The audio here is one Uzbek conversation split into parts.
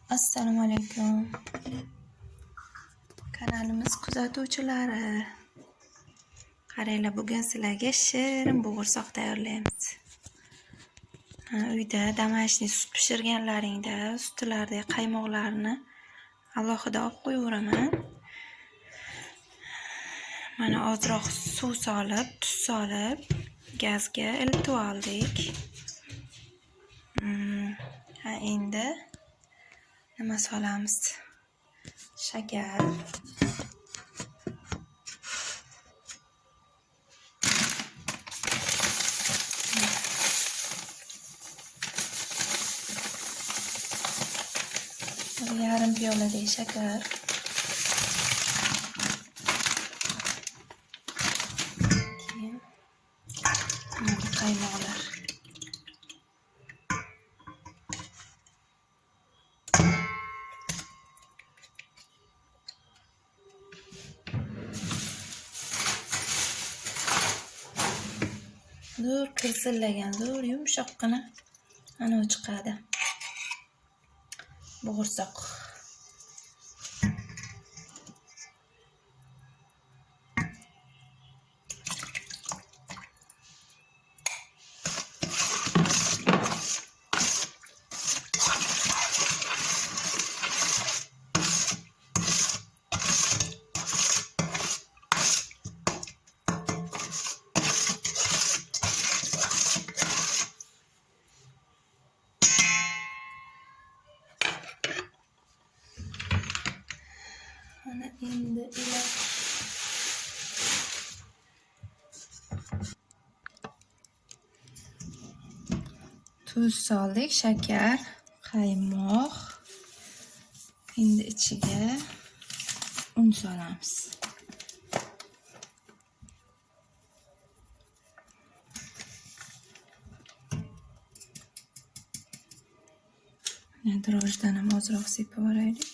Assalomu alaykum. Kanalimiz kuzatuvchilari. Qaranglar, bugun sizlarga shirin bo'g'irsoq tayyorlaymiz. Uyda damashniy sut pishirganlaringda sutlardagi qaymoqlarni alohida olib qo'yaveraman. Mana ozroq suv solib, tuz solib, gazga iltib oldik. Endi nima solamiz? Shakar. Yarim piyoladek shakar. Keyin qaymoqlar. Zo'r kirsillagan, zo'r yumshoqqina ana chiqadi. Bo'g'irsoq. Ana endi tuz soldik, shakar, qaymoq. Endi ichiga un solamiz. Drojdan ham ozroq sepib yuboraylik.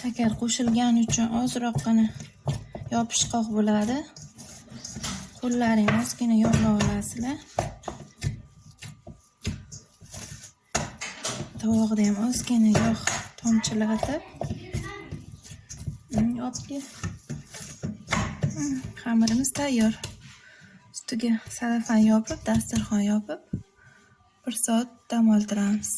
Shakar qo'shilgani uchun ozroqgina yopishqoq bo'ladi. Qo'llaringizni ozgina yog'lab olasizlar. Tovoqda ham ozgina yog' tomchilatib yopib. Xamirimiz tayyor. Ustiga salafan yopib, dasturxon yopib 1 soat dam oldiramiz.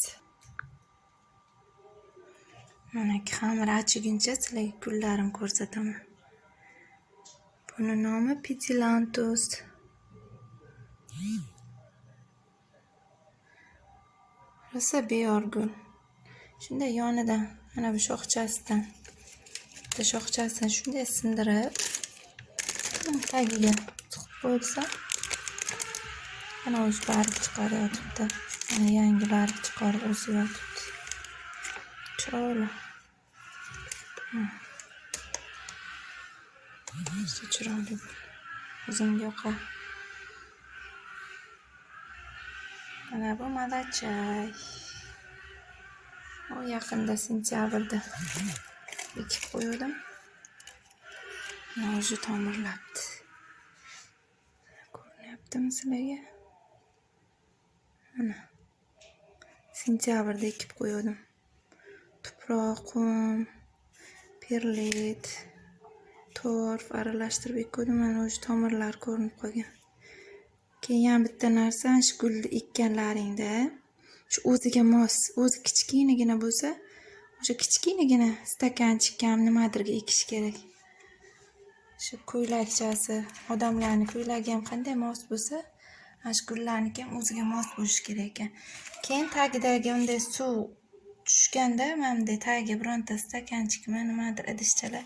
Mana xamir achiguncha sizlarga kunlarim ko'rsataman. Buni nomi Petilantus. Rosa beyorgul. Shunday yonidan mana bu shoxchasidan, bitta shoxchasidan shunday sindirib, tagiga tiqib qo'ysa, ana o'zi barg chiqaryapti. Mana yangi barg chiqarib o'syapti. Cho'la. Chiroyli. O'zimga yoqadi. Mana bu malachay. O yaqinda sentyabrda ekib qo'ydim. O'zi tomirlabdi. Ko'ryaptimi sizlarga? Mana sentyabrda ekib qo'ydim. Tuproq, qum, perlit, torf aralashtirib ekdim. Mana o'sha tomirlar ko'rinib qolgan. Keyin bitta narsa, shu gulni ekkanlaringda shu o'ziga mos, o'zi kichkinagina bo'lsa, o'sha kichkinagina stakanchik ham nimadirga ekish kerak. Shu ko'ylakchasi, odamlarning ko'ylagi ham qanday mos bo'lsa, ana shu gullarniki ham o'ziga mos bo'lishi kerak ekan. Keyin tagidagi unday suv tushganda mana bunday tagiga bironta stakanchikmi nimadir idishchalar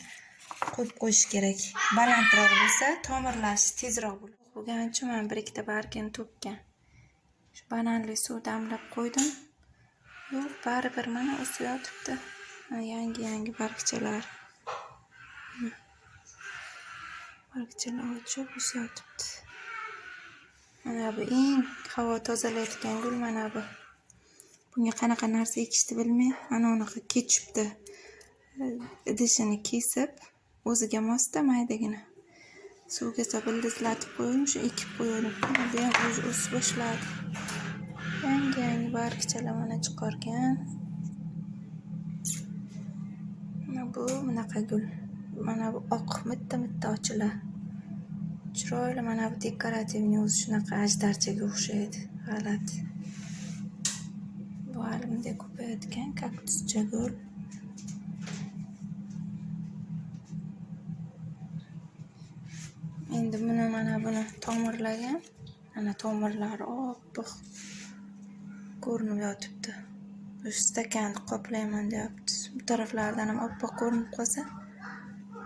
qo'yib qo'yish kerak. Balandroq bo'lsa, tomirlashi tezroq bo'ladi. Bo'lgani uchun men bir ikkita bargini to'kkan. Shu bananli suv damlab qo'ydim. Yo'q, baribir mana o'sib yotibdi. Yangi bargchalar. Bargchalar ochib o'sib yotibdi. Mana bu eng havo tozalayotgan gul mana bu. Bunga qanaqa narsa ekishni bilmay, mana unaqa kechibdi. Idishini kesib, o'ziga mosda maydagina. Suvga solib ildizlatib qo'ydim, shu ekib qo'ydim. Bu ham o'zi o'sib boshladi. Yangi bargchalar mana chiqargan. Mana bu bunaqa gul. Mana bu oq mitta ochiladi. Chiroyli, mana bu dekorativniy o'zi shunaqa ajdarchaga o'xshaydi. G'alati. Bu hali bunday ko'payotgan kaktuscha gul. Endi mana buni tomirlagan. Mana tomirlari oppoq ko'rinib yotibdi. Bu stakanni qoplayman deyapti. Bu taraflaridan ham oppoq ko'rinib qolsa,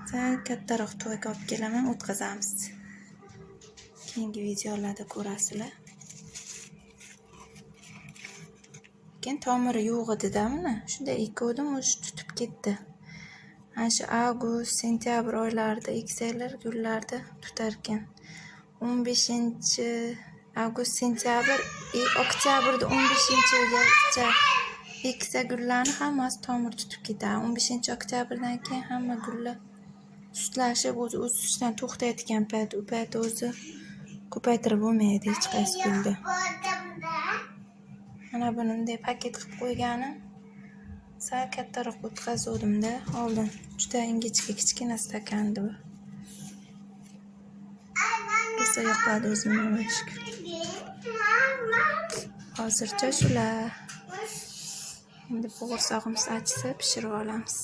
sal kattaroq to'yga olib kelaman, o'tkazamiz. Keyingi videolarda ko'rasizlar. Lekin tomiri yo'q edi-da mana. Shunday ekdim, o'zi tutib ketdi. Ana shu avgust, sentyabr oylarida eksanglar gullarda tutar ekan. 15-avgust, sentyabr, oktyabrda 15-gacha eksa gullarni hammasi tomir tutib ketadi. 15-oktyabrdan keyin hamma gullar sutlashib, o'zi o'sishdan to'xtayotgan payt, u payt o'zi ko'paytirib bo'lmaydi hech qaysi gulda. Mana buni bunday paket qilib qo'yganim. Sal kattaroq o'tkazuvdim-da oldin. Juda ingichka kichkina stakandi bu. Rosa yoqadi o'zimga mana shu. Hozircha shular. Endi bo'g'irsoqimiz achisa pishirib olamiz.